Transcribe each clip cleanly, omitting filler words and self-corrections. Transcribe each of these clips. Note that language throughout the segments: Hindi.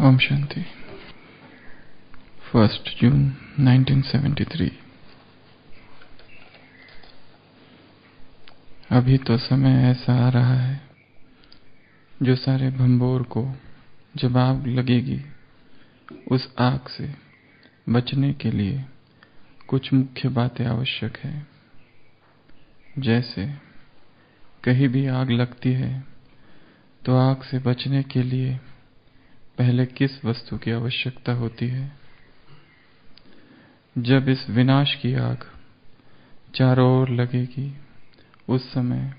ओम शांति। 1 जून 1973। अभी तो समय ऐसा आ रहा है जो सारे भंबोर को जब आग लगेगी, उस आग से बचने के लिए कुछ मुख्य बातें आवश्यक है। जैसे कहीं भी आग लगती है तो आग से बचने के लिए पहले किस वस्तु की आवश्यकता होती है। जब इस विनाश की आग चारों ओर लगेगी, उस समय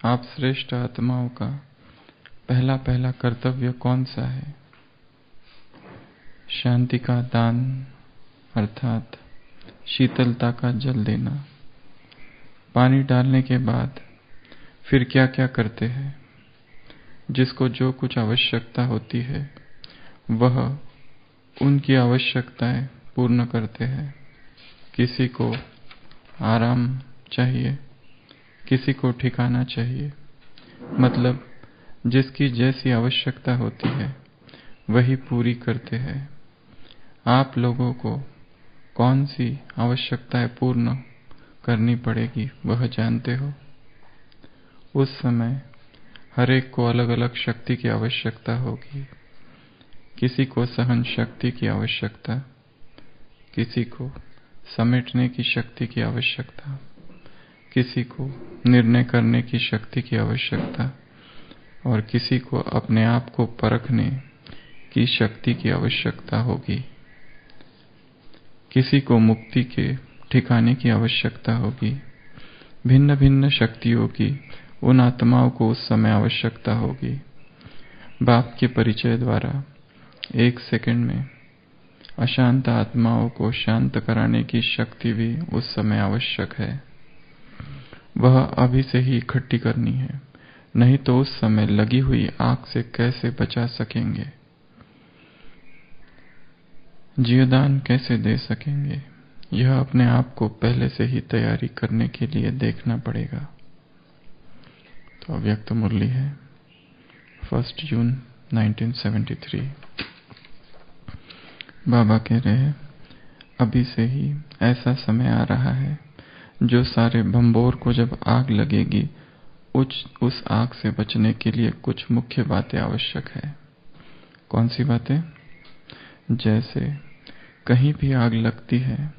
आप श्रेष्ठ आत्माओं का पहला कर्तव्य कौन सा है? शांति का दान अर्थात शीतलता का जल देना। पानी डालने के बाद फिर क्या क्या करते हैं? जिसको जो कुछ आवश्यकता होती है वह उनकी आवश्यकताएं पूर्ण करते हैं। किसी को आराम चाहिए, किसी को ठिकाना चाहिए, मतलब जिसकी जैसी आवश्यकता होती है वही पूरी करते हैं। आप लोगों को कौन सी आवश्यकताएं पूर्ण करनी पड़ेगी वह जानते हो। उस समय हर एक को अलग अलग शक्ति की आवश्यकता होगी। किसी को सहन शक्ति की आवश्यकता, किसी को समेटने की शक्ति की आवश्यकता, किसी को निर्णय करने की शक्ति की आवश्यकता और किसी को अपने आप को परखने की शक्ति की आवश्यकता होगी। किसी को मुक्ति के ठिकाने की आवश्यकता होगी। भिन्न भिन्न शक्तियों की उन आत्माओं को उस समय आवश्यकता होगी। बाप के परिचय द्वारा 1 सेकंड में अशांत आत्माओं को शांत कराने की शक्ति भी उस समय आवश्यक है। वह अभी से ही इकट्ठी करनी है, नहीं तो उस समय लगी हुई आग से कैसे बचा सकेंगे, जीवदान कैसे दे सकेंगे। यह अपने आप को पहले से ही तैयारी करने के लिए देखना पड़ेगा। तो अव्यक्त मुरली है 1 जून 1973। बाबा कह रहे हैं, अभी से ही ऐसा समय आ रहा है जो सारे भंबोर को जब आग लगेगी, उस आग से बचने के लिए कुछ मुख्य बातें आवश्यक है। कौन सी बातें? जैसे कहीं भी आग लगती है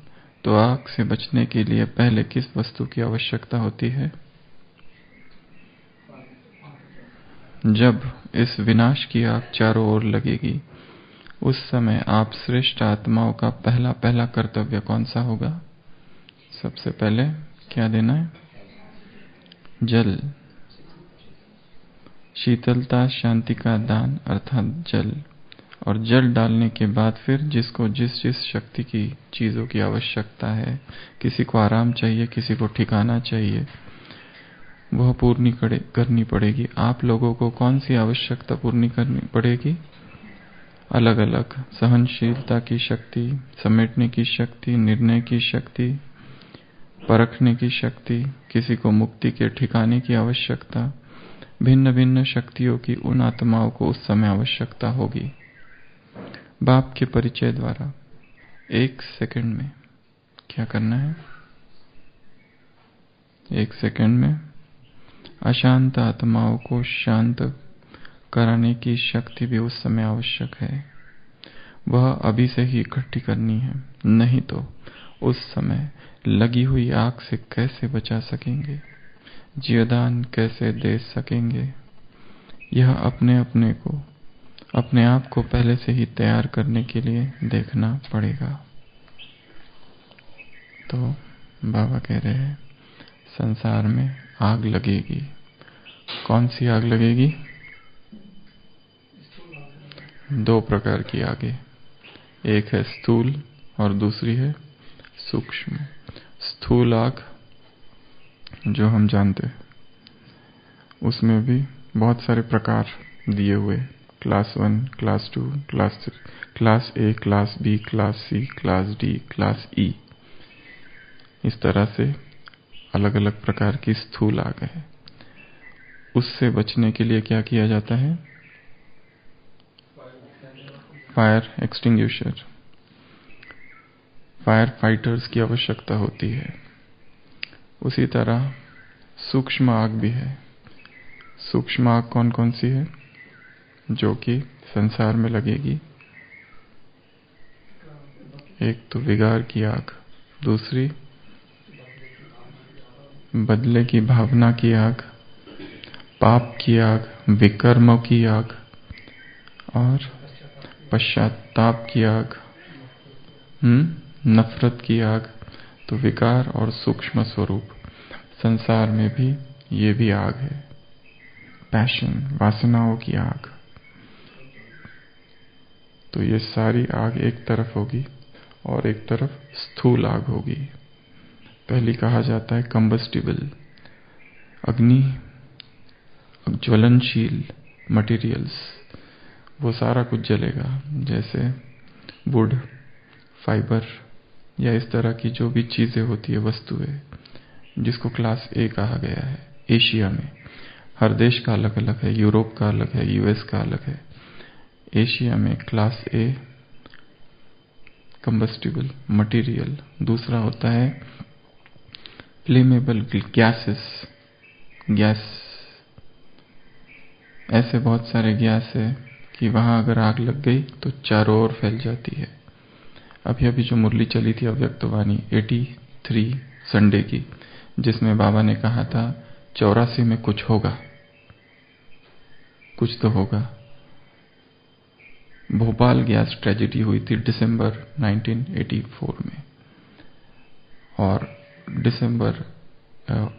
तो आग से बचने के लिए पहले किस वस्तु की आवश्यकता होती है? जब इस विनाश की आग चारों ओर लगेगी, उस समय आप श्रेष्ठ आत्माओं का पहला कर्तव्य कौन सा होगा? सबसे पहले क्या देना है? जल, शीतलता, शांति का दान अर्थात जल। और जल डालने के बाद फिर जिसको जिस शक्ति की चीजों की आवश्यकता है, किसी को आराम चाहिए, किसी को ठिकाना चाहिए, वह पूर्णी करनी पड़ेगी। आप लोगों को कौन सी आवश्यकता पूर्णी करनी पड़ेगी? अलग अलग। सहनशीलता की शक्ति, समेटने की शक्ति, निर्णय की शक्ति, परखने की शक्ति, किसी को मुक्ति के ठिकाने की आवश्यकता। भिन्न भिन्न शक्तियों की उन आत्माओं को उस समय आवश्यकता होगी। बाप के परिचय द्वारा 1 सेकंड में क्या करना है? 1 सेकंड में अशांत आत्माओं को शांत कराने की शक्ति भी उस समय आवश्यक है। वह अभी से ही इकट्ठी करनी है, नहीं तो उस समय लगी हुई आग से कैसे बचा सकेंगे, जीवदान कैसे दे सकेंगे। यह अपने आप को पहले से ही तैयार करने के लिए देखना पड़ेगा। तो बाबा कह रहे हैं, संसार में आग लगेगी। कौन सी आग लगेगी? 2 प्रकार की आगे, एक है स्थूल और दूसरी है सूक्ष्म। स्थूल आग जो हम जानते हैं, उसमें भी बहुत सारे प्रकार दिए हुए, class 1, class 2, class 3, class A, class B, class C, class D, class E। इस तरह से अलग अलग प्रकार की स्थूल आग है। उससे बचने के लिए क्या किया जाता है? फायर एक्सटिंग्विशर, फायर फाइटर्स की आवश्यकता होती है। उसी तरह सूक्ष्म आग भी है। सूक्ष्म आग कौन कौन सी है जो कि संसार में लगेगी? एक तो विकार की आग, दूसरी बदले की भावना की आग, पाप की आग, विकर्मों की आग और पश्चाताप की आग, नफरत की आग। तो विकार और सूक्ष्म स्वरूप संसार में भी ये भी आग है। पैशन, वासनाओं की आग। तो ये सारी आग एक तरफ होगी और एक तरफ स्थूल आग होगी। पहली कहा जाता है कंबस्टिबल, अग्नि, ज्वलनशील मटेरियल्स, वो सारा कुछ जलेगा, जैसे वुड, फाइबर या इस तरह की जो भी चीजें होती है, वस्तुएं, जिसको क्लास ए कहा गया है। एशिया में हर देश का अलग अलग है, यूरोप का अलग है, यूएस का अलग है। एशिया में क्लास ए कंबस्टिबल मटेरियल। दूसरा होता है फ्लेमेबल गैसेस, गैस। ऐसे बहुत सारे गैस है कि वहां अगर आग लग गई तो चारों ओर फैल जाती है। अभी अभी जो मुरली चली थी अव्यक्तवाणी 83 संडे की, जिसमें बाबा ने कहा था 84 में कुछ होगा, कुछ तो होगा। भोपाल गैस ट्रेजेडी हुई थी दिसंबर 1984 में, और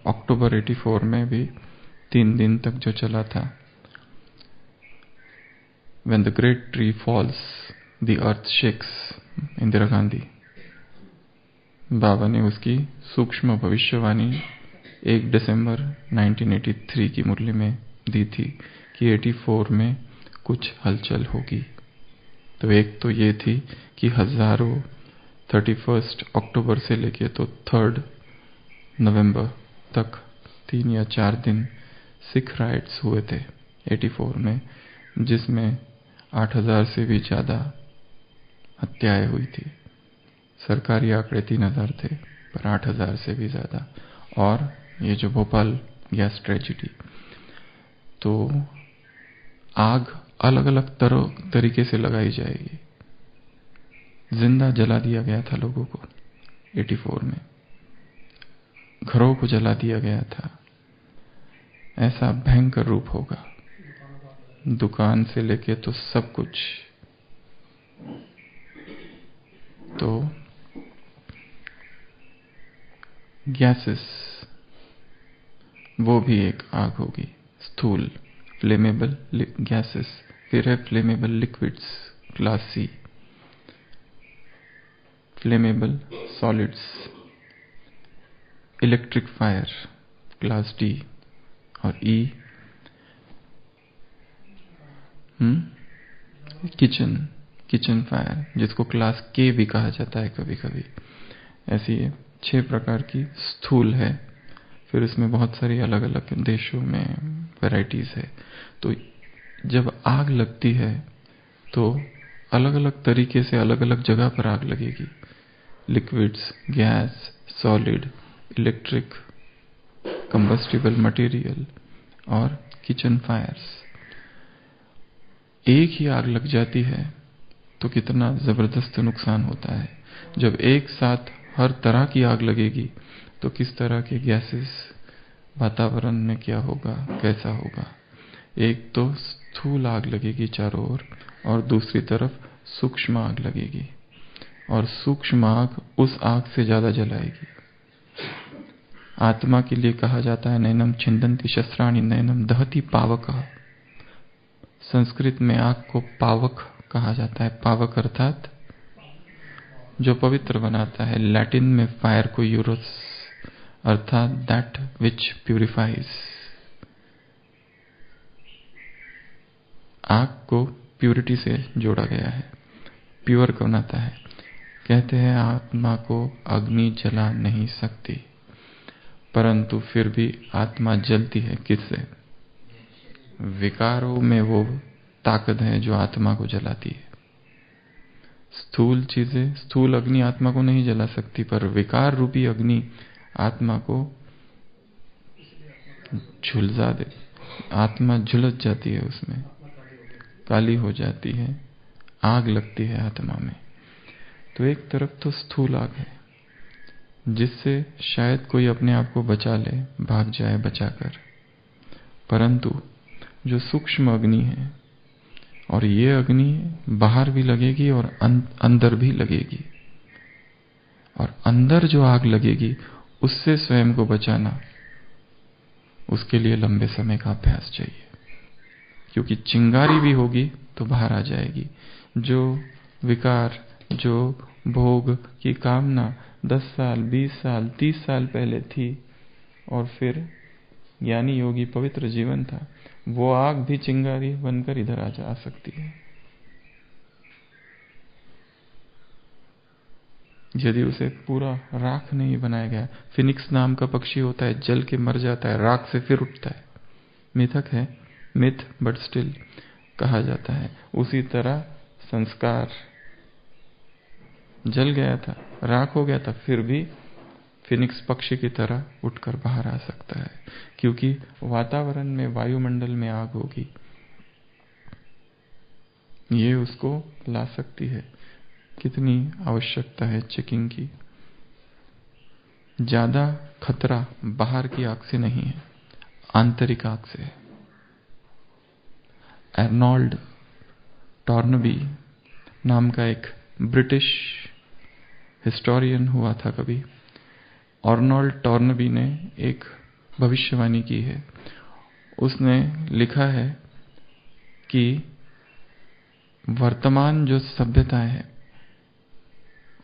अक्टूबर 84 में भी 3 दिन तक जो चला था। When the great tree falls, the earth shakes, Indira Gandhi. बाबा ने उसकी सूक्ष्म भविष्यवाणी 1 दिसंबर 1983 की मुरली में दी थी कि 84 में कुछ हलचल होगी। तो एक तो ये थी कि हजारों 31 अक्टूबर से लेके तो 3 नवंबर तक 3 या 4 दिन सिख राइट्स हुए थे 84 में, जिसमें 8000 से भी ज्यादा हत्याएं हुई थी। सरकारी आंकड़े 3000 थे, पर 8000 से भी ज्यादा। और ये जो भोपाल गैस ट्रेजेडी, तो आग अलग अलग तरीके से लगाई जाएगी। जिंदा जला दिया गया था लोगों को 84 में, घरों को जला दिया गया था। ऐसा भयंकर रूप होगा, दुकान से लेके तो सब कुछ। तो गैसेस, वो भी एक आग होगी, स्थूल फ्लेमेबल गैसेस। फिर है flammable liquids, class C, flammable solids, electric fire, class D, और ई किचन फायर, जिसको क्लास के भी कहा जाता है कभी कभी। ऐसी 6 प्रकार की स्थूल है। फिर इसमें बहुत सारी अलग अलग देशों में वैरायटीज है। तो जब आग लगती है तो अलग अलग तरीके से अलग अलग जगह पर आग लगेगी। Liquids, gas, solid, electric, combustible material और किचन फायर्स। एक ही आग लग जाती है तो कितना जबरदस्त नुकसान होता है। जब एक साथ हर तरह की आग लगेगी तो किस तरह के गैसेस वातावरण में क्या होगा, कैसा होगा। एक तो स्थूल आग लगेगी चारों ओर, और दूसरी तरफ सूक्ष्म आग लगेगी, और सूक्ष्म आग उस आग से ज्यादा जलाएगी। आत्मा के लिए कहा जाता है नैनम छिंदन्ति शस्त्राणि नैनम दहति पावक। संस्कृत में आग को पावक कहा जाता है। पावक अर्थात जो पवित्र बनाता है। लैटिन में फायर को यूरोस अर्थात दैट विच प्यूरिफाइज। आग को प्यूरिटी से जोड़ा गया है, प्योर बनाता है। कहते हैं आत्मा को अग्नि जला नहीं सकती, परंतु फिर भी आत्मा जलती है। किससे? विकारों में वो ताकत है जो आत्मा को जलाती है। स्थूल चीजें, स्थूल अग्नि आत्मा को नहीं जला सकती, पर विकार रूपी अग्नि आत्मा को झुलसा दे। आत्मा झुलस जाती है, उसमें काली हो जाती है, आग लगती है आत्मा में। तो एक तरफ तो स्थूल आग है जिससे शायद कोई अपने आप को बचा ले, भाग जाए बचाकर, परंतु जो सूक्ष्म अग्नि है, और ये अग्नि बाहर भी लगेगी और अंदर भी लगेगी, और अंदर जो आग लगेगी उससे स्वयं को बचाना, उसके लिए लंबे समय का अभ्यास चाहिए। क्योंकि चिंगारी भी होगी तो बाहर आ जाएगी। जो विकार, जो भोग की कामना 10 साल, 20 साल, 30 साल पहले थी और फिर ज्ञानी योगी पवित्र जीवन था, वो आग भी चिंगारी बनकर इधर आ जा सकती है यदि उसे पूरा राख नहीं बनाया गया। फिनिक्स नाम का पक्षी होता है, जल के मर जाता है, राख से फिर उठता है। मिथक है, मिथ, बट स्टिल कहा जाता है। उसी तरह संस्कार जल गया था, राख हो गया था, फिर भी फिनिक्स पक्षी की तरह उठकर बाहर आ सकता है, क्योंकि वातावरण में, वायुमंडल में आग होगी, ये उसको ला सकती है। कितनी आवश्यकता है चेकिंग की। ज्यादा खतरा बाहर की आग से नहीं है, आंतरिक आग से है। अर्नोल्ड टॉर्नबी नाम का एक ब्रिटिश हिस्टोरियन हुआ था कभी। अर्नोल्ड टॉर्नबी ने एक भविष्यवाणी की है। उसने लिखा है कि वर्तमान जो सभ्यताएं है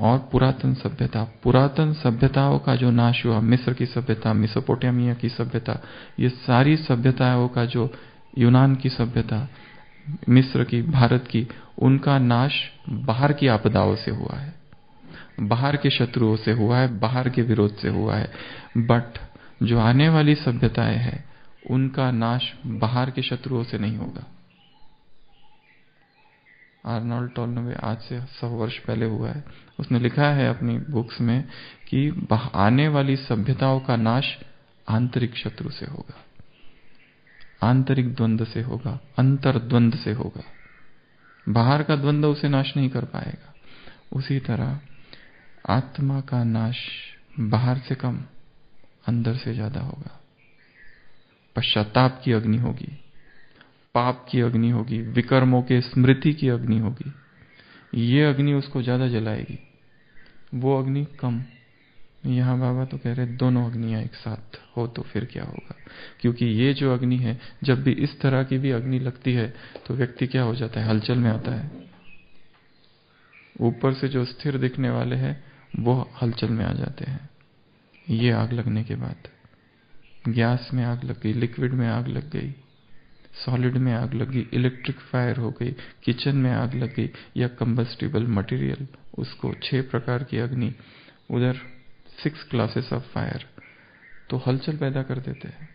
और पुरातन सभ्यताओं का जो नाश हुआ, मिस्र की सभ्यता, मेसोपोटामिया की सभ्यता, ये सारी सभ्यताओं का, जो यूनान की सभ्यता, मिस्र की, भारत की, उनका नाश बाहर की आपदाओं से हुआ है, बाहर के शत्रुओं से हुआ है, बाहर के विरोध से हुआ है। बट जो आने वाली सभ्यताएं हैं, उनका नाश बाहर के शत्रुओं से नहीं होगा। आर्नोल्ड टॉर्नबी आज से 100 वर्ष पहले हुआ है। उसने लिखा है अपनी बुक्स में कि आने वाली सभ्यताओं का नाश आंतरिक शत्रु से होगा, आंतरिक द्वंद्व से होगा, अंतर द्वंद्व से होगा। बाहर का द्वंद्व उसे नाश नहीं कर पाएगा। उसी तरह आत्मा का नाश बाहर से कम, अंदर से ज्यादा होगा। पश्चाताप की अग्नि होगी, पाप की अग्नि होगी, विकर्मों के स्मृति की अग्नि होगी। ये अग्नि उसको ज्यादा जलाएगी, वो अग्नि कम। यहां बाबा तो कह रहे दोनों अग्नियां एक साथ हो तो फिर क्या होगा। क्योंकि ये जो अग्नि है, जब भी इस तरह की भी अग्नि लगती है तो व्यक्ति क्या हो जाता है, हलचल में आता है। ऊपर से जो स्थिर दिखने वाले हैं वो हलचल में आ जाते हैं। ये आग लगने के बाद गैस में आग लग गई, लिक्विड में आग लग गई, सॉलिड में आग लगी, इलेक्ट्रिक फायर हो गई, किचन में आग लग गई, या कंबस्टिबल मटेरियल, उसको 6 प्रकार की अग्नि, उधर 6 क्लासेस ऑफ फायर, तो हलचल पैदा कर देते हैं।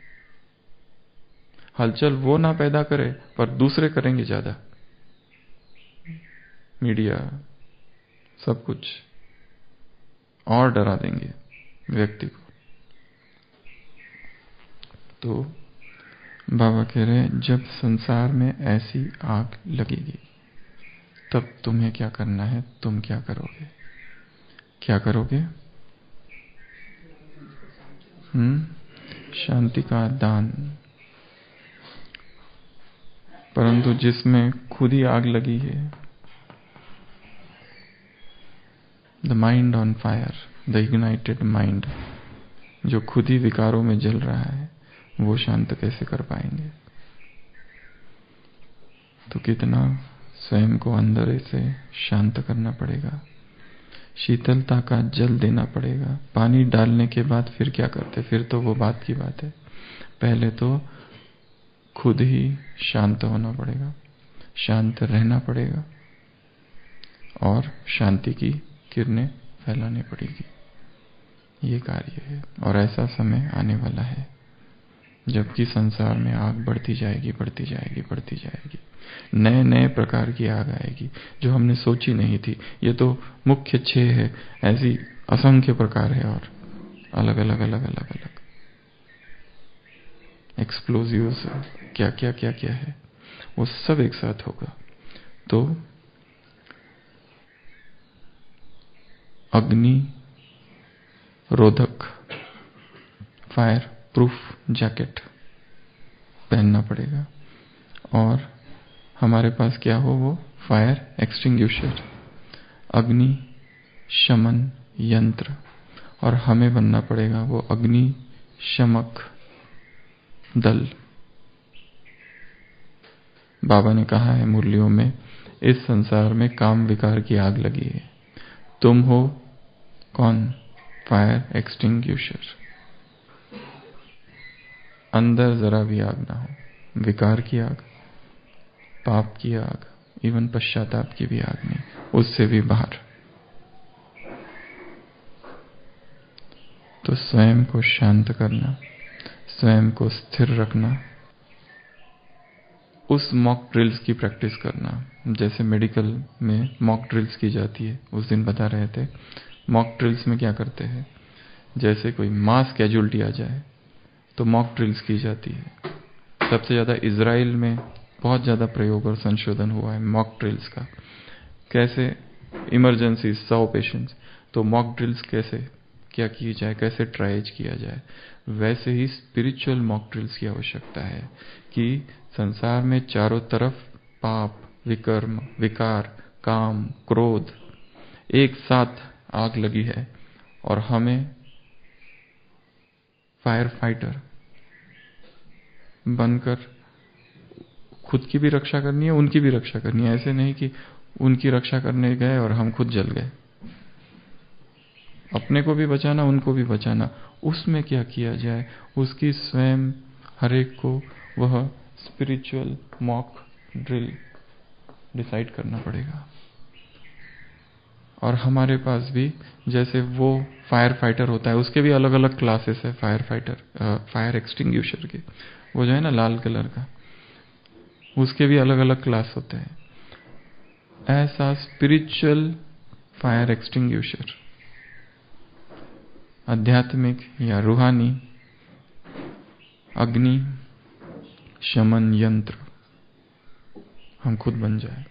हलचल वो ना पैदा करे पर दूसरे करेंगे ज्यादा, मीडिया, सब कुछ, और डरा देंगे व्यक्ति को। तो बाबा कह रहे जब संसार में ऐसी आग लगेगी तब तुम्हें क्या करना है, तुम क्या करोगे, क्या करोगे? शांति का दान। परंतु जिसमें खुद ही आग लगी है, the mind on fire, the ignited mind, जो खुद ही विकारों में जल रहा है, वो शांत कैसे कर पाएंगे? तो कितना स्वयं को अंदर से शांत करना पड़ेगा, शीतलता का जल देना पड़ेगा। पानी डालने के बाद फिर क्या करते, फिर तो वो बात की बात है। पहले तो खुद ही शांत होना पड़ेगा, शांत रहना पड़ेगा और शांति की किरणें फैलानी पड़ेगी। ये कार्य है और ऐसा समय आने वाला है। जबकि संसार में आग बढ़ती जाएगी, बढ़ती जाएगी, बढ़ती जाएगी। नए नए प्रकार की आग आएगी जो हमने सोची नहीं थी। ये तो मुख्य 6 है, ऐसी असंख्य प्रकार है और अलग अलग अलग अलग अलग एक्सप्लोजिव्स, क्या क्या क्या क्या है, वो सब एक साथ होगा। तो अग्नि रोधक फायर प्रूफ जैकेट पहनना पड़ेगा और हमारे पास क्या हो, वो फायर एक्सटिंग्विशर, अग्नि शमन यंत्र, और हमें बनना पड़ेगा वो अग्नि शमक दल। बाबा ने कहा है मुरलियों में, इस संसार में काम विकार की आग लगी है, तुम हो कौन? Fire extinguisher. अंदर जरा भी आग ना हो, विकार की आग, पाप की आग, इवन पश्चाताप की भी आग नहीं, उससे भी बाहर। तो स्वयं को शांत करना, स्वयं को स्थिर रखना, उस मॉक ड्रिल्स की प्रैक्टिस करना, जैसे मेडिकल में मॉक ड्रिल्स की जाती है। उस दिन बता रहे थे मॉक ड्रिल्स में क्या करते हैं, जैसे कोई मास कैजुअलिटी आ जाए तो मॉक ड्रिल्स की जाती है। सबसे ज्यादा इजराइल में बहुत ज्यादा प्रयोग और संशोधन हुआ है मॉक ड्रिल्स का। कैसे इमरजेंसी 100 पेशेंट्स, तो मॉक ड्रिल्स कैसे क्या की जाए, कैसे ट्राइज किया जाए, वैसे ही स्पिरिचुअल मॉक ड्रिल्स की आवश्यकता है कि संसार में चारों तरफ पाप, विकर्म, विकार, काम, क्रोध एक साथ आग लगी है और हमें फायर फाइटर बनकर खुद की भी रक्षा करनी है, उनकी भी रक्षा करनी है। ऐसे नहीं कि उनकी रक्षा करने गए और हम खुद जल गए। अपने को भी बचाना, उनको भी बचाना। उसमें क्या किया जाए, उसकी स्वयं हर एक को वह स्पिरिचुअल मॉक ड्रिल डिसाइड करना पड़ेगा। और हमारे पास भी जैसे वो फायर फाइटर होता है, उसके भी अलग अलग क्लासेस है। फायर फाइटर, फायर एक्सटिंग्विशर के, वो जो है ना लाल कलर का, उसके भी अलग अलग क्लास होते हैं। ऐसा स्पिरिचुअल फायर एक्सटिंग्विशर, आध्यात्मिक या रूहानी अग्नि शमन यंत्र हम खुद बन जाए,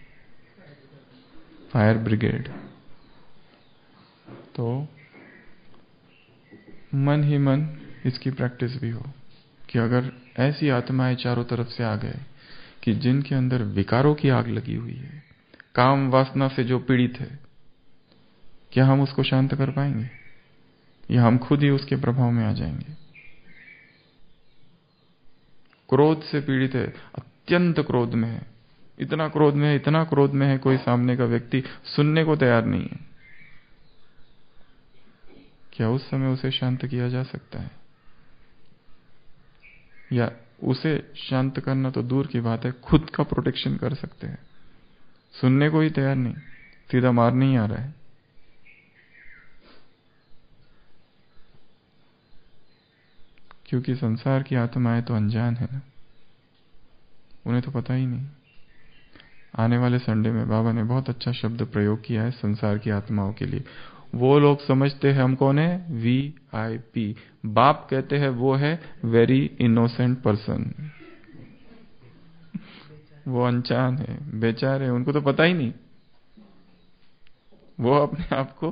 फायर ब्रिगेड। तो मन ही मन इसकी प्रैक्टिस भी हो कि अगर ऐसी आत्माएं चारों तरफ से आ गए कि जिनके अंदर विकारों की आग लगी हुई है, काम वासना से जो पीड़ित है, क्या हम उसको शांत कर पाएंगे या हम खुद ही उसके प्रभाव में आ जाएंगे? क्रोध से पीड़ित है, अत्यंत क्रोध में है, इतना क्रोध में है, इतना क्रोध में है, कोई सामने का व्यक्ति सुनने को तैयार नहीं है, क्या उस समय उसे शांत किया जा सकता है? या उसे शांत करना तो दूर की बात है, खुद का प्रोटेक्शन कर सकते हैं। सुनने को ही तैयार नहीं, सीधा मारने ही आ रहा है। क्योंकि संसार की आत्माएं तो अनजान है ना, उन्हें तो पता ही नहीं। आने वाले संडे में बाबा ने बहुत अच्छा शब्द प्रयोग किया है संसार की आत्माओं के लिए। वो लोग समझते हैं हम कौन है, VIP। बाप कहते हैं वो है वेरी इनोसेंट पर्सन। वो अनजान है, बेचारे, उनको तो पता ही नहीं। वो अपने आप को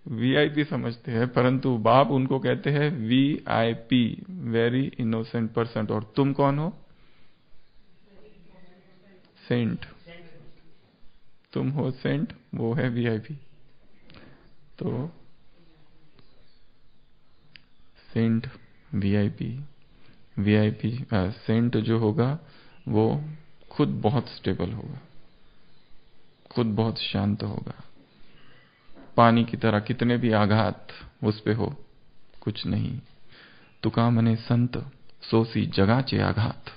VIP समझते हैं, परंतु बाप उनको कहते हैं VIP, वेरी इनोसेंट पर्सन। और तुम कौन हो? सेंट। तुम हो सेंट, वो है VIP। तो सेंट VIP सेंट जो होगा वो खुद बहुत स्टेबल होगा, खुद बहुत शांत होगा। पानी की तरह कितने भी आघात उस पे हो, कुछ नहीं। तुका मने संत सोसी जगाचे आघात।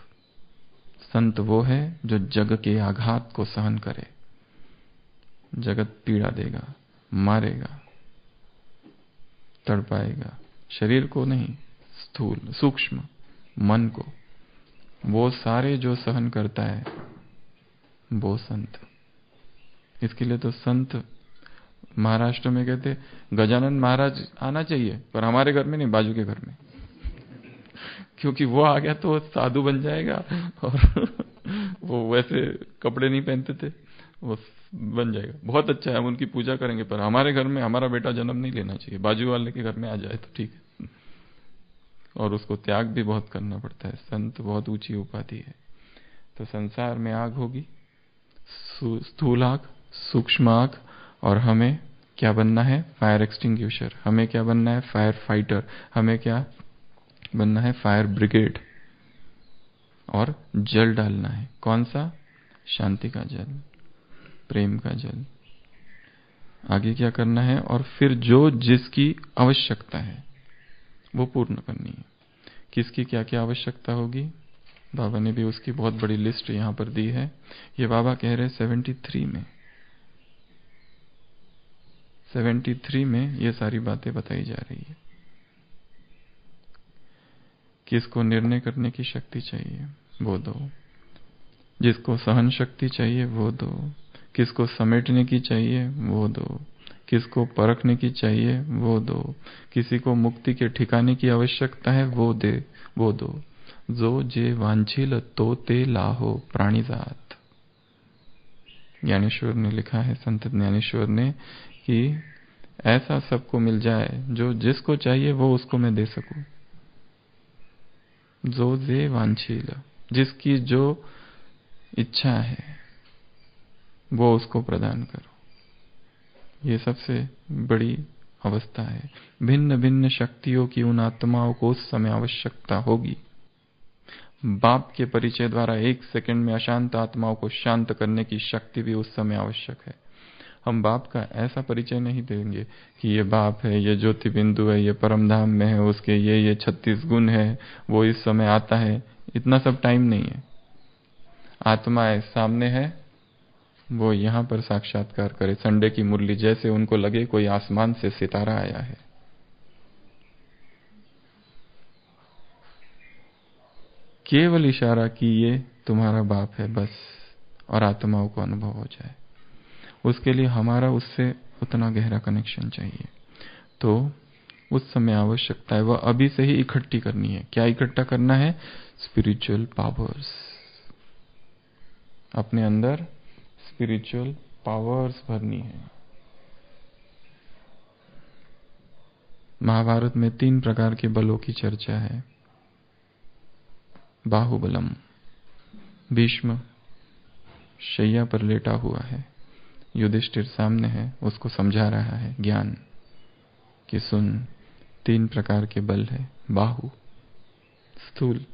संत वो है जो जग के आघात को सहन करे। जगत पीड़ा देगा, मारेगा, तड़पाएगा, शरीर को नहीं, स्थूल सूक्ष्म, मन को, वो सारे जो सहन करता है वो संत। इसके लिए तो संत महाराष्ट्र में कहते गजानन महाराज आना चाहिए, पर हमारे घर में नहीं, बाजू के घर में, क्योंकि वो आ गया तो साधु बन जाएगा और वो वैसे कपड़े नहीं पहनते थे, वो बन जाएगा, बहुत अच्छा है, हम उनकी पूजा करेंगे, पर हमारे घर में हमारा बेटा जन्म नहीं लेना चाहिए, बाजू वाले के घर में आ जाए तो ठीक है। और उसको त्याग भी बहुत करना पड़ता है। संत बहुत ऊंची उपाधि है। तो संसार में आग होगी, स्थूल आग, सूक्ष्म आग, और हमें क्या बनना है? Fire extinguisher. हमें क्या बनना है? Fire fighter. हमें क्या बनना है? Fire brigade. और जल डालना है, कौन सा? शांति का जल, प्रेम का जल। आगे क्या करना है? और फिर जो जिसकी आवश्यकता है वो पूर्ण करनी है। किसकी क्या क्या आवश्यकता होगी? बाबा ने भी उसकी बहुत बड़ी लिस्ट यहां पर दी है। ये बाबा कह रहे 73 में ये सारी बातें बताई जा रही है। किसको निर्णय करने की शक्ति चाहिए वो दो, जिसको सहन शक्ति चाहिए वो दो, किसको समेटने की चाहिए वो दो, किसको परखने की चाहिए वो दो, किसी को मुक्ति के ठिकाने की आवश्यकता है वो दो। जो जे वांछिल तो ते लाहो प्राणिजात। ज्ञानेश्वर ने लिखा है, संत ज्ञानेश्वर ने, कि ऐसा सबको मिल जाए जो जिसको चाहिए वो उसको मैं दे सकूं। जो जे वांछिल, जिसकी जो इच्छा है वो उसको प्रदान करो। ये सबसे बड़ी अवस्था है। भिन्न भिन्न शक्तियों की उन आत्माओं को उस समय आवश्यकता होगी। बाप के परिचय द्वारा 1 सेकंड में अशांत आत्माओं को शांत करने की शक्ति भी उस समय आवश्यक है। हम बाप का ऐसा परिचय नहीं देंगे कि ये बाप है, ये ज्योति बिंदु है, ये परम धाम में है, उसके ये 36 गुण है, वो इस समय आता है। इतना सब टाइम नहीं है। आत्मा है, सामने है, वो यहां पर साक्षात्कार करे। संडे की मुरली जैसे उनको लगे कोई आसमान से सितारा आया है। केवल इशारा कि ये तुम्हारा बाप है बस, और आत्माओं को अनुभव हो जाए। उसके लिए हमारा उससे उतना गहरा कनेक्शन चाहिए। तो उस समय आवश्यकता है वह अभी से ही इकट्ठी करनी है। क्या इकट्ठा करना है? Spiritual powers. अपने अंदर स्पिरिचुअल पावर्स भरनी है। महाभारत में 3 प्रकार के बलों की चर्चा है। बाहुबलम, भीष्म शैया पर लेटा हुआ है, युधिष्ठिर सामने है, उसको समझा रहा है ज्ञान कि सुन, 3 प्रकार के बल है। बाहु स्थूल,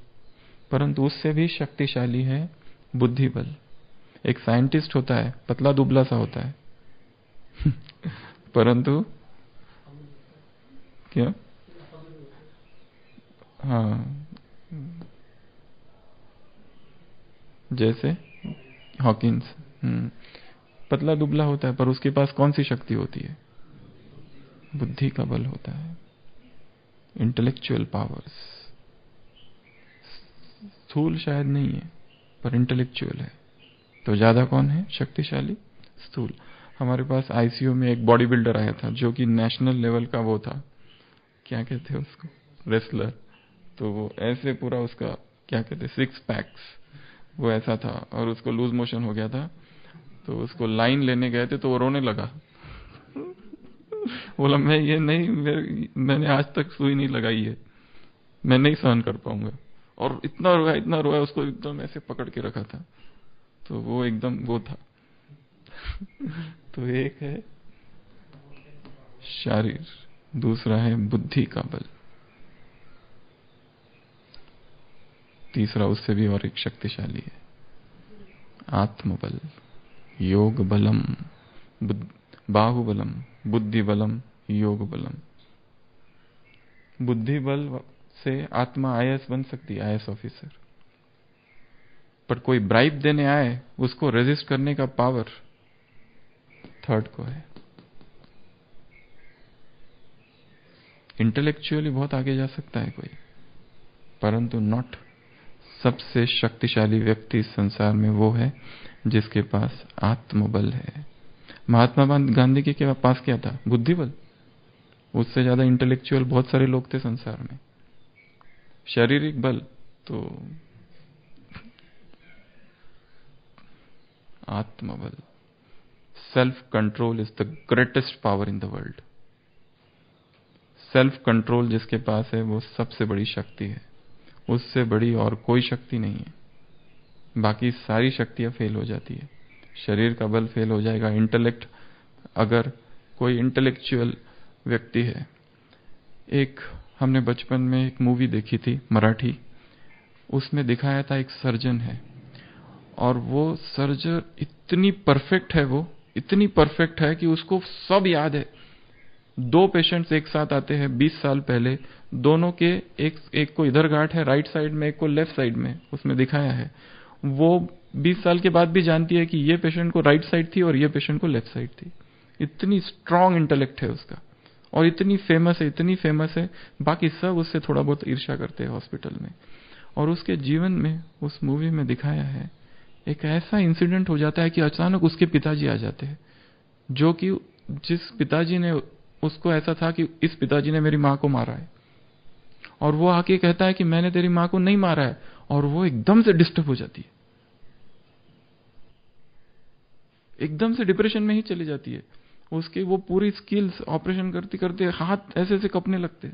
परंतु उससे भी शक्तिशाली है बुद्धि बल। एक साइंटिस्ट होता है, पतला दुबला सा होता है परंतु क्या? हाँ, जैसे हॉकिंस, पतला दुबला होता है, पर उसके पास कौन सी शक्ति होती है? बुद्धि का बल होता है, इंटेलेक्चुअल पावर्स। स्थूल शायद नहीं है, पर इंटेलेक्चुअल है। तो ज्यादा कौन है शक्तिशाली? स्थूल। हमारे पास आईसीयू में एक बॉडी बिल्डर आया था जो कि नेशनल लेवल का वो था, क्या कहते हैं उसको, रेसलर। तो वो ऐसे पूरा उसका क्या कहते हैं, 6 पैक्स, वो ऐसा था, और उसको लूज मोशन हो गया था। तो उसको लाइन लेने गए थे तो वो रोने लगा बोला मैं ये नहीं, मैंने आज तक सुई नहीं लगाई है, मैं नहीं सहन कर पाऊंगा। और इतना रोया, उसको एकदम ऐसे पकड़ के रखा था। तो वो एकदम वो था तो एक है शारीर, दूसरा है बुद्धि का बल, तीसरा उससे भी और एक शक्तिशाली है आत्मबल, योग बलम, बाहुबलम, बुद्धि बलम, योग बलम। बुद्धि बल से आत्मा आईएएस बन सकती है, आईएएस ऑफिसर। पर कोई ब्राइब देने आए, उसको रेजिस्ट करने का पावर थर्ड को है। इंटेलेक्चुअली बहुत आगे जा सकता है कोई, परंतु नॉट सबसे शक्तिशाली व्यक्ति इस संसार में वो है जिसके पास आत्मबल है। महात्मा गांधी के पास क्या था? बुद्धिबल। उससे ज्यादा इंटेलेक्चुअल बहुत सारे लोग थे संसार में। शारीरिक बल तो आत्मबल, self control is the greatest power in the world. Self control जिसके पास है वो सबसे बड़ी शक्ति है, उससे बड़ी और कोई शक्ति नहीं है। बाकी सारी शक्तियां फेल हो जाती है। शरीर का बल फेल हो जाएगा। इंटेलेक्ट, अगर कोई इंटेलेक्चुअल व्यक्ति है, एक हमने बचपन में एक मूवी देखी थी मराठी, उसमें दिखाया था एक सर्जन है और वो सर्जन इतनी परफेक्ट है, वो इतनी परफेक्ट है कि उसको सब याद है। 2 पेशेंट्स एक साथ आते हैं 20 साल पहले, दोनों के एक को इधर गांठ है राइट साइड में, एक को लेफ्ट साइड में, उसमें दिखाया है। वो 20 साल के बाद भी जानती है कि ये पेशेंट को राइट साइड थी और ये पेशेंट को लेफ्ट साइड थी। इतनी स्ट्रांग इंटेलेक्ट है उसका और इतनी फेमस है, इतनी फेमस है, बाकी सब उससे थोड़ा बहुत ईर्ष्या करते हैं हॉस्पिटल में। और उसके जीवन में उस मूवी में दिखाया है एक ऐसा इंसिडेंट हो जाता है कि अचानक उसके पिताजी आ जाते हैं, जो कि जिस पिताजी ने, उसको ऐसा था कि इस पिताजी ने मेरी मां को मारा है, और वो आके कहता है कि मैंने तेरी मां को नहीं मारा है, और वो एकदम से डिस्टर्ब हो जाती है, एकदम से डिप्रेशन में ही चली जाती है। उसकी वो पूरी स्किल्स ऑपरेशन करते करते हाथ ऐसे ऐसे कपने लगते,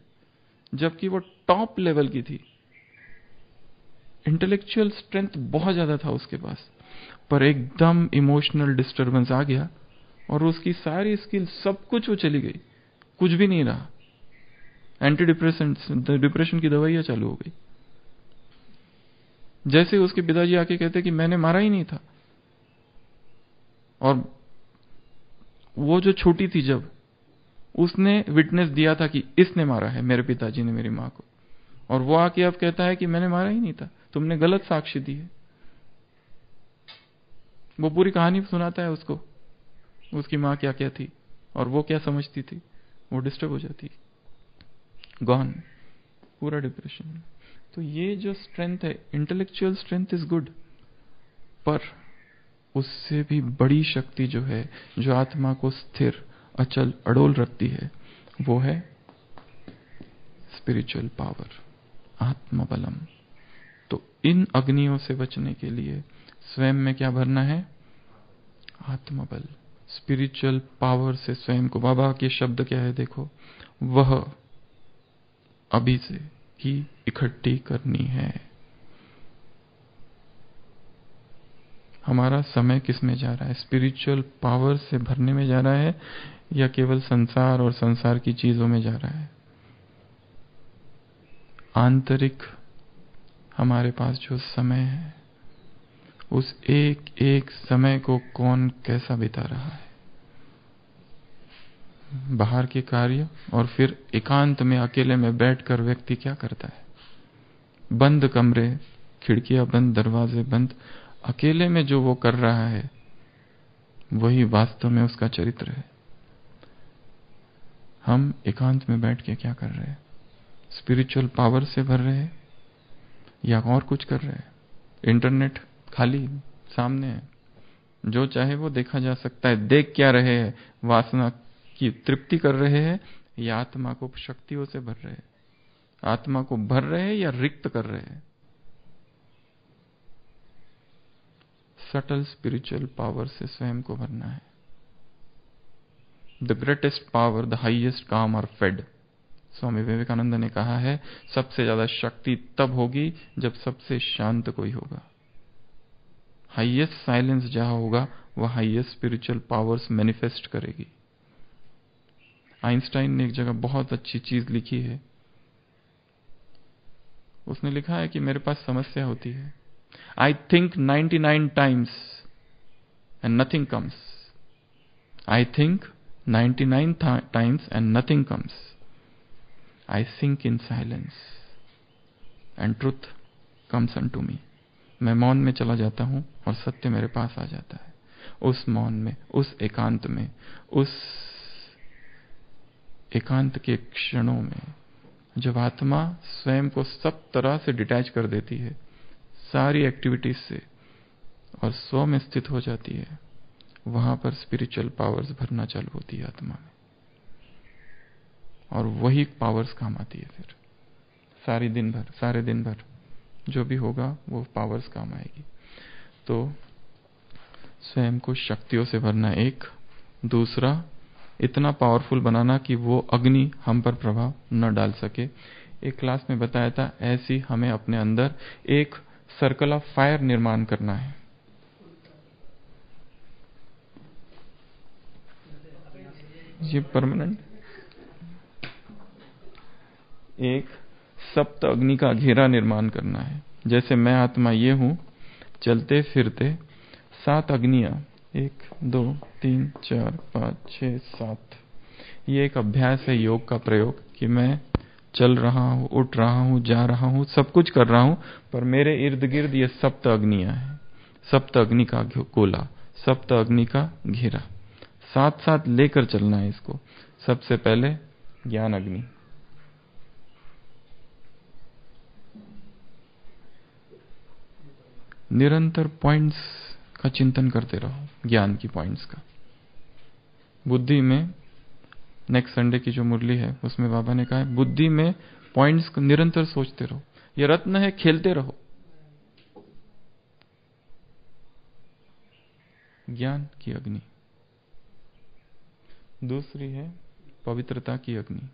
जबकि वो टॉप लेवल की थी। इंटेलेक्चुअल स्ट्रेंथ बहुत ज्यादा था उसके पास, पर एकदम इमोशनल डिस्टरबेंस आ गया और उसकी सारी स्किल सब कुछ वो चली गई, कुछ भी नहीं रहा। एंटी डिप्रेसेंट्स, डिप्रेशन की दवाइयां चालू हो गई। जैसे उसके पिताजी आके कहते कि मैंने मारा ही नहीं था, और वो जो छोटी थी जब, उसने विटनेस दिया था कि इसने मारा है, मेरे पिताजी ने मेरी मां को, और वो आके अब कहता है कि मैंने मारा ही नहीं था, तुमने गलत साक्ष्य दी है। वो पूरी कहानी सुनाता है उसको, उसकी मां क्या क्या थी और वो क्या समझती थी। वो डिस्टर्ब हो जाती, गॉन, पूरा डिप्रेशन। तो ये जो स्ट्रेंथ है, इंटेलेक्चुअल स्ट्रेंथ इज गुड, पर उससे भी बड़ी शक्ति जो है, जो आत्मा को स्थिर, अचल, अडोल रखती है, वो है स्पिरिचुअल पावर, आत्मबलम। तो इन अग्नियों से बचने के लिए स्वयं में क्या भरना है? आत्मबल, स्पिरिचुअल पावर से स्वयं को। बाबा के शब्द क्या है देखो, वह अभी से ही इकट्ठी करनी है। हमारा समय किस में जा रहा है? स्पिरिचुअल पावर से भरने में जा रहा है या केवल संसार और संसार की चीजों में जा रहा है? आंतरिक हमारे पास जो समय है, उस एक एक समय को कौन कैसा बिता रहा है? बाहर के कार्य और फिर एकांत में अकेले में बैठकर व्यक्ति क्या करता है? बंद कमरे, खिड़कियां बंद, दरवाजे बंद, अकेले में जो वो कर रहा है वही वास्तव में उसका चरित्र है। हम एकांत में बैठ के क्या कर रहे हैं? स्पिरिचुअल पावर से भर रहे हैं या और कुछ कर रहे हैं? इंटरनेट खाली सामने है, जो चाहे वो देखा जा सकता है। देख क्या रहे हैं? वासना की तृप्ति कर रहे हैं या आत्मा को शक्तियों से भर रहे हैं? आत्मा को भर रहे हैं या रिक्त कर रहे हैं? सटल स्पिरिचुअल पावर से स्वयं को भरना है। The greatest power, the highest काम आर फेड। स्वामी विवेकानंद ने कहा है, सबसे ज्यादा शक्ति तब होगी जब सबसे शांत कोई होगा। हाईएस्ट साइलेंस जहां होगा वह हाईएस्ट स्पिरिचुअल पावर्स मैनिफेस्ट करेगी। आइंस्टाइन ने एक जगह बहुत अच्छी चीज लिखी है। उसने लिखा है कि मेरे पास समस्या होती है, I think 99 times and nothing comes. I think 99 times and nothing comes. I sink in silence and truth comes unto me. मैं मौन में चला जाता हूं और सत्य मेरे पास आ जाता है। उस मौन में, उस एकांत में, उस एकांत के क्षणों में जब आत्मा स्वयं को सब तरह से डिटैच कर देती है, सारी एक्टिविटीज से, और स्व में स्थित हो जाती है, वहां पर स्पिरिचुअल पावर्स भरना चालू होती है आत्मा में, और वही पावर्स काम आती है फिर सारे दिन भर जो भी होगा वो पावर्स काम आएगी। तो स्वयं को शक्तियों से भरना एक, दूसरा इतना पावरफुल बनाना कि वो अग्नि हम पर प्रभाव न डाल सके। एक क्लास में बताया था, ऐसी हमें अपने अंदर एक सर्कल ऑफ फायर निर्माण करना है। ये परमानेंट एक सप्त अग्नि का घेरा निर्माण करना है। जैसे मैं आत्मा ये हूं, चलते फिरते 7 अग्नियां, 1 2 3 4 5 6 7, ये एक अभ्यास है योग का प्रयोग कि मैं चल रहा हूं, उठ रहा हूं, जा रहा हूं, सब कुछ कर रहा हूं, पर मेरे इर्द गिर्द ये सप्त अग्नियां हैं, सप्त अग्नि का गोला, सप्त अग्नि का घेरा, साथ साथ लेकर चलना है इसको। सबसे पहले ज्ञान अग्नि, निरंतर पॉइंट्स का चिंतन करते रहो, ज्ञान की पॉइंट्स का। बुद्धि में नेक्स्ट संडे की जो मुरली है उसमें बाबा ने कहा है, बुद्धि में पॉइंट्स को निरंतर सोचते रहो, ये रत्न है, खेलते रहो। ज्ञान की अग्नि। दूसरी है पवित्रता की अग्नि,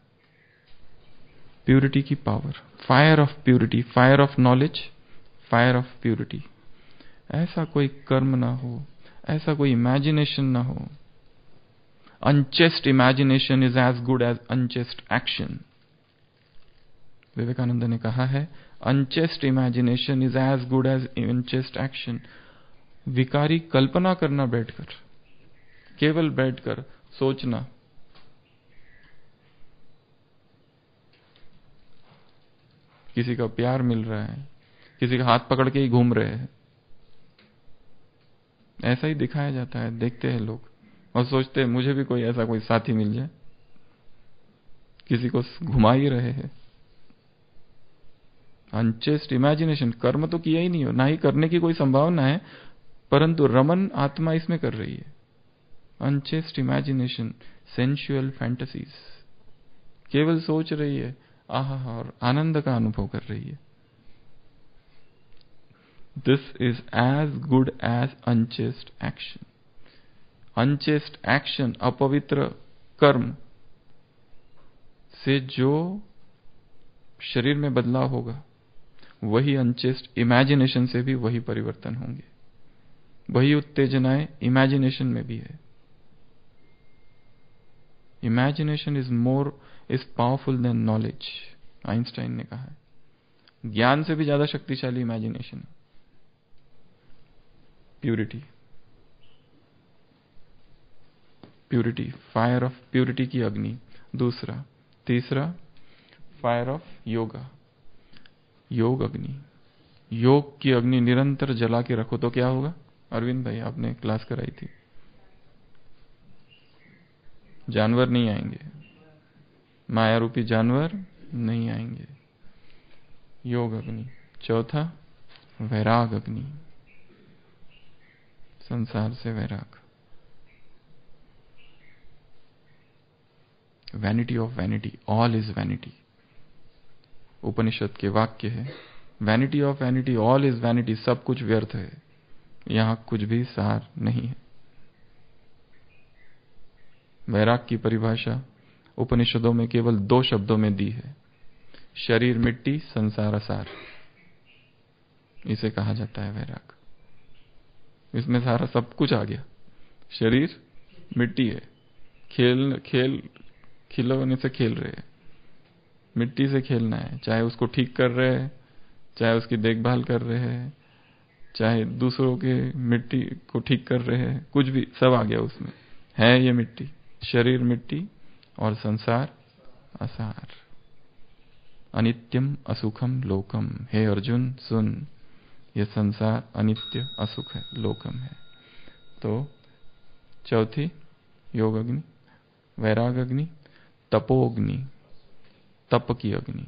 प्यूरिटी की power, fire of purity, fire of knowledge, fire of purity. ऐसा कोई कर्म ना हो, ऐसा कोई इमेजिनेशन ना हो। Unchaste imagination is as good as unchaste action. Vivekananda ने कहा है, unchaste imagination is as good as unchaste action. विकारी कल्पना करना बैठकर, केवल बैठकर सोचना, किसी का प्यार मिल रहा है, किसी का हाथ पकड़ के ही घूम रहे हैं, ऐसा ही दिखाया जाता है, देखते हैं लोग और सोचते हैं मुझे भी कोई ऐसा कोई साथी मिल जाए, किसी को घुमा ही रहे हैं। अनचेस्ट इमेजिनेशन, कर्म तो किया ही नहीं हो, ना ही करने की कोई संभावना है, परंतु रमन आत्मा इसमें कर रही है। अनचेस्ट इमेजिनेशन, सेंसुअल फैंटेसीज, केवल सोच रही है, आहा, और आनंद का अनुभव कर रही है। This is as good as unchaste action. Unchaste action, अपवित्र कर्म से जो शरीर में बदलाव होगा, वही अनचेस्ट इमेजिनेशन से भी वही परिवर्तन होंगे। वही उत्तेजनाएं इमेजिनेशन में भी है। Imagination is powerful than knowledge, Einstein ने कहा है। ज्ञान से भी ज्यादा शक्तिशाली इमेजिनेशन है। Purity, purity, fire of purity की अग्नि, दूसरा। तीसरा, फायर ऑफ योगा, योग अग्नि। योग की अग्नि निरंतर जला के रखो तो क्या होगा? अरविंद भाई, आपने क्लास कराई थी, जानवर नहीं आएंगे, माया रूपी जानवर नहीं आएंगे। योग अग्नि। चौथा, वैराग अग्नि, संसार से वैराग। Vanity of vanity, all is vanity. Upanishad के वाक्य है, vanity of vanity, all is vanity, सब कुछ व्यर्थ है, यहां कुछ भी सार नहीं है। वैराग की परिभाषा उपनिषदों में केवल 2 शब्दों में दी है, शरीर मिट्टी, संसार असार। इसे कहा जाता है वैराग। इसमें सारा सब कुछ आ गया। शरीर मिट्टी है, खिलौने से खेल रहे हैं, मिट्टी से खेलना है, चाहे उसको ठीक कर रहे हैं, चाहे उसकी देखभाल कर रहे हैं, चाहे दूसरों के मिट्टी को ठीक कर रहे हैं, कुछ भी, सब आ गया उसमें। है ये मिट्टी, शरीर मिट्टी और संसार असार। अनित्यम असुखम लोकम। हे अर्जुन सुन, ये संसार अनित्य असुख है, लोकम है। तो चौथी योग अग्नि, वैराग अग्नि, तपोग्नि। तप की अग्नि,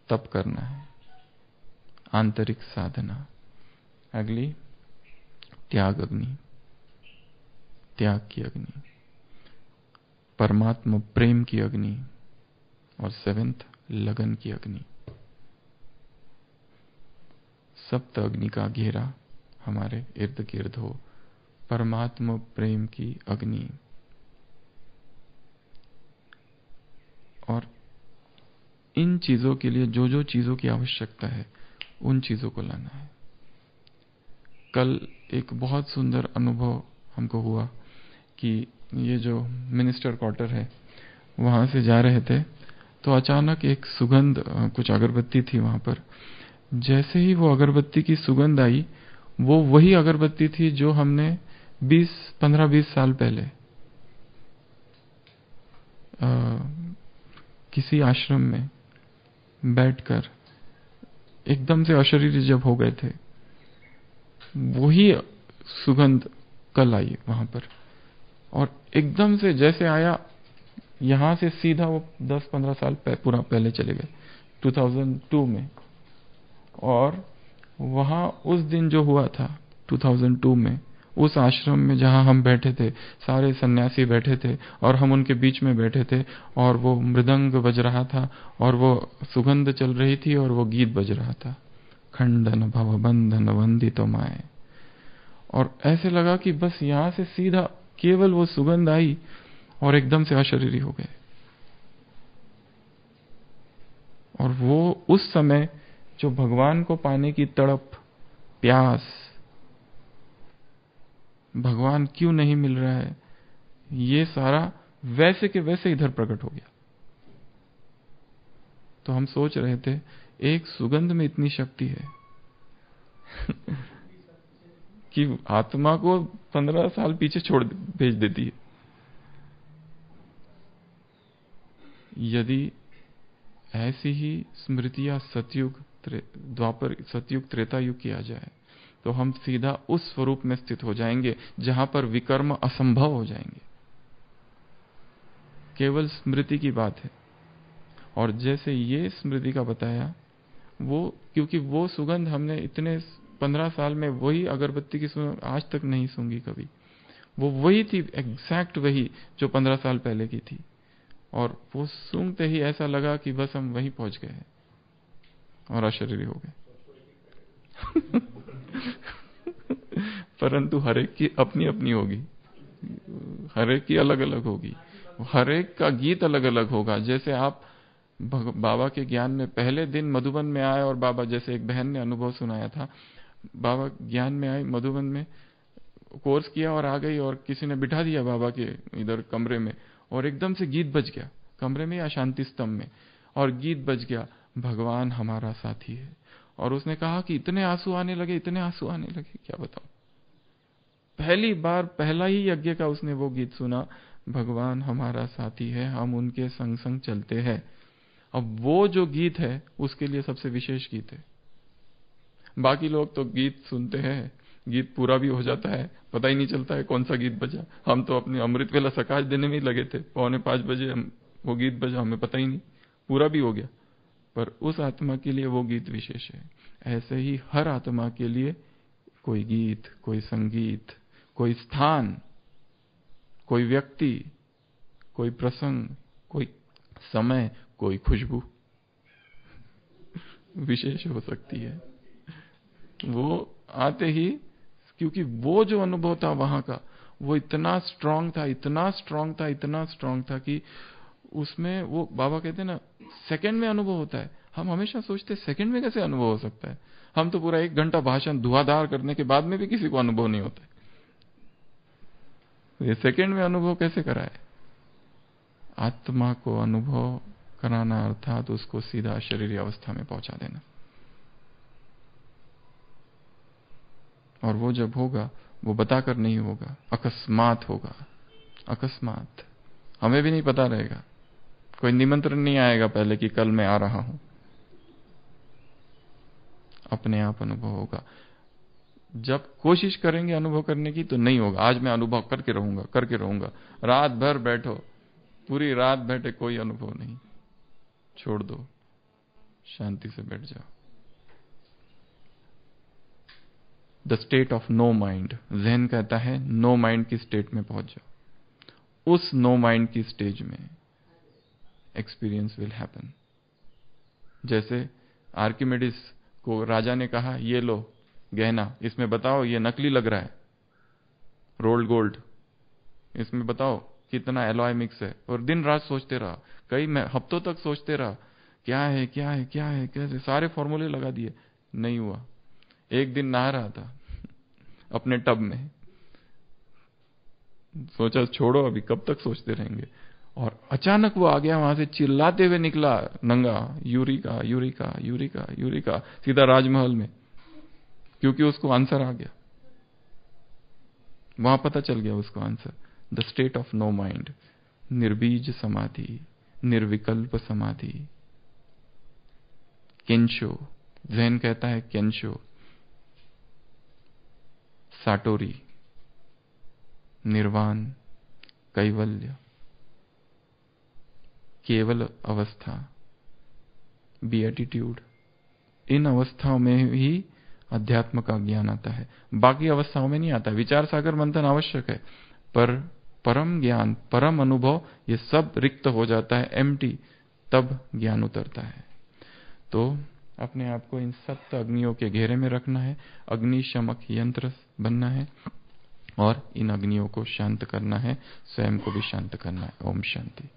तप करना है, आंतरिक साधना। अगली त्याग अग्नि, त्याग की अग्नि, परमात्मा प्रेम की अग्नि, और 7th लगन की अग्नि। सप्त अग्नि का घेरा हमारे इर्द गिर्द हो, परमात्मा प्रेम की अग्नि। और इन चीजों के लिए जो जो चीजों की आवश्यकता है उन चीजों को लाना है। कल एक बहुत सुंदर अनुभव हमको हुआ कि ये जो मिनिस्टर क्वार्टर है वहां से जा रहे थे तो अचानक एक सुगंध, कुछ अगरबत्ती थी वहां पर। जैसे ही वो अगरबत्ती की सुगंध आई, वो वही अगरबत्ती थी जो हमने 15-20 साल पहले किसी आश्रम में बैठकर एकदम से अशरीरी जब हो गए थे, वही सुगंध कल आई वहां पर। और एकदम से जैसे आया, यहां से सीधा वो 10-15 साल पूरा पहले चले गए 2002 में। और वहां उस दिन जो हुआ था 2002 में, उस आश्रम में जहां हम बैठे थे, सारे सन्यासी बैठे थे और हम उनके बीच में बैठे थे, और वो मृदंग बज रहा था और वो सुगंध चल रही थी और वो गीत बज रहा था, खंडन भव बंधन वंदितो माए। और ऐसे लगा कि बस यहां से सीधा केवल वो सुगंध आई और एकदम से अशरीरी हो गए। और वो उस समय जो भगवान को पाने की तड़प, प्यास, भगवान क्यों नहीं मिल रहा है, ये सारा वैसे के वैसे इधर प्रकट हो गया। तो हम सोच रहे थे एक सुगंध में इतनी शक्ति है कि आत्मा को 15 साल पीछे छोड़ भेज देती है। यदि ऐसी ही स्मृतियां सतयुग, द्वापर, सतयुग, त्रेता युग किया जाए तो हम सीधा उस स्वरूप में स्थित हो जाएंगे जहां पर विकर्म असंभव हो जाएंगे। केवल स्मृति की बात है। और जैसे ये स्मृति का बताया, वो क्योंकि वो सुगंध हमने इतने 15 साल में वही अगरबत्ती की सुगंध आज तक नहीं सूंघी कभी। वो वही थी, एग्जैक्ट वही जो 15 साल पहले की थी। और वो सूंघते ही ऐसा लगा कि बस हम वहीं पहुंच गए हैं और अशरीरी हो गए। परंतु हर एक की अपनी अपनी होगी, हर एक की अलग अलग होगी, हर एक का गीत अलग अलग होगा। जैसे आप बाबा के ज्ञान में पहले दिन मधुबन में आए और बाबा, जैसे एक बहन ने अनुभव सुनाया था, बाबा ज्ञान में आए, मधुबन में कोर्स किया और आ गई और किसी ने बिठा दिया बाबा के इधर कमरे में और एकदम से गीत बज गया कमरे में या शांति स्तंभ में, और गीत बज गया, भगवान हमारा साथी है। और उसने कहा कि इतने आंसू आने लगे, इतने आंसू आने लगे, क्या बताऊं। पहली बार, पहला ही यज्ञ का उसने वो गीत सुना, भगवान हमारा साथी है, हम उनके संग संग चलते हैं। अब वो जो गीत है उसके लिए सबसे विशेष गीत है। बाकी लोग तो गीत सुनते हैं, गीत पूरा भी हो जाता है, पता ही नहीं चलता है कौन सा गीत बजा। हम तो अपने अमृत वेला सकाश देने में ही लगे थे, 4:45 बजे वो गीत बजा, हमें पता ही नहीं, पूरा भी हो गया। पर उस आत्मा के लिए वो गीत विशेष है। ऐसे ही हर आत्मा के लिए कोई गीत, कोई संगीत, कोई स्थान, कोई व्यक्ति, कोई प्रसंग, कोई समय, कोई खुशबू विशेष हो सकती है। वो आते ही, क्योंकि वो जो अनुभव था वहां का, वो इतना स्ट्रांग था, इतना स्ट्रांग था, इतना स्ट्रांग था कि उसमें वो बाबा कहते हैं ना, सेकंड में अनुभव होता है। हम हमेशा सोचते सेकंड में कैसे अनुभव हो सकता है। हम तो पूरा 1 घंटा भाषण धुआंधार करने के बाद में भी किसी को अनुभव नहीं होता है। ये सेकंड में अनुभव कैसे कराए। आत्मा को अनुभव कराना अर्थात उसको सीधा शरीर अवस्था में पहुंचा देना। और वो जब होगा वो बताकर नहीं होगा, अकस्मात होगा। अकस्मात, हमें भी नहीं पता रहेगा, कोई निमंत्रण नहीं आएगा पहले कि कल मैं आ रहा हूं। अपने आप अनुभव होगा। जब कोशिश करेंगे अनुभव करने की तो नहीं होगा। आज मैं अनुभव करके रहूंगा, करके रहूंगा, रात भर बैठो, पूरी रात बैठे कोई अनुभव नहीं, छोड़ दो, शांति से बैठ जाओ। The state of no mind, ज़हन कहता है नो माइंड की स्टेट में पहुंच जाओ। उस नो माइंड की स्टेज में एक्सपीरियंस विल हैपन। जैसे आर्किमिडीज को राजा ने कहा, ये लो गहना, इसमें बताओ ये नकली लग रहा है, रोल्ड गोल्ड, इसमें बताओ कितना एलॉय मिक्स है। और दिन रात सोचते रहा, कई हफ्तों तक सोचते रहा, क्या है क्या है क्या है, कैसे, सारे फॉर्मूले लगा दिए, नहीं हुआ। एक दिन नहा रहा था अपने टब में, सोचा छोड़ो अभी कब तक सोचते रहेंगे, और अचानक वो आ गया, वहां से चिल्लाते हुए निकला नंगा, यूरिका यूरिका यूरिका यूरिका, सीधा राजमहल में, क्योंकि उसको आंसर आ गया, वहां पता चल गया उसको answer. The state of no mind, निर्बीज समाधि, निर्विकल्प समाधि, केंशो, ज़हन कहता है केंशो, साटोरी, निर्वाण, कैवल्य, केवल अवस्था, बीएटिट्यूड। इन अवस्थाओं में ही अध्यात्म का ज्ञान आता है, बाकी अवस्थाओं में नहीं आता। विचार सागर मंथन आवश्यक है, पर परम ज्ञान, परम अनुभव, ये सब रिक्त हो जाता है, एम्प्टी, तब ज्ञान उतरता है। तो अपने आप को इन सप्त अग्नियों के घेरे में रखना है, अग्निशमक यंत्र बनना है और इन अग्नियों को शांत करना है, स्वयं को भी शांत करना है। ओम शांति।